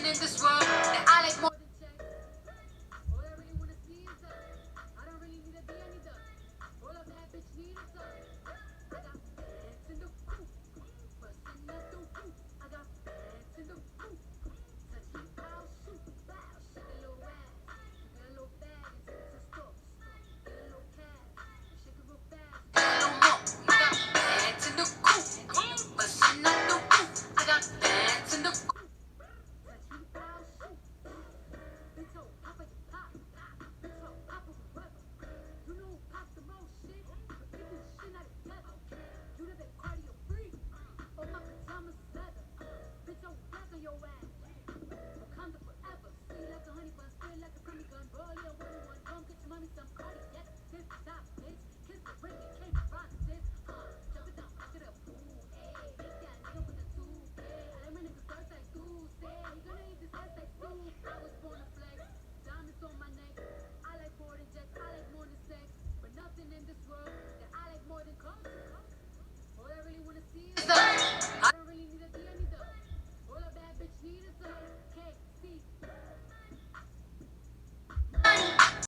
nothing in this world that I like more than checks. All I really wanna see is us. I don't really need a D, I need the. All a bad bitch need is us. I got bands in the coop, bustin' out the roof. I got bands in the coop, touch me, I'll shoot. Bow, shake a little ass, get a little bag and take it to the store. Get a little cash, shake it real fast. Get a little more. I got bands in the coop, bustin' out the roof. I got bands in the coop, touch me, I'll shoot. Big toe, pop like a pop, big toe, pop with rubber. You know who pop the most shit? But get this shit not together. You know that cardio free. Oh my pajamas leather. Bitch, I'm back on your ass. Wakanda forever. Sweet like a honey bun, spit like a Tommy gun. Roll your one. Come get your mommy some cardiac. Tip top, bitch. Kiss the ring, it came from sis. Jump it down, fuck it up. Ooh, ayy. Make that nigga with the 2K. I let my niggas start like Tuesday. You gonna eat this ass like soup. I was born to flex. Diamonds on my neck. I like more than jets. I like more than sex. But nothing in this world that I like more than clothes. All I really wanna see is us. I don't really need a D, I need the. All a bad bitch need is us.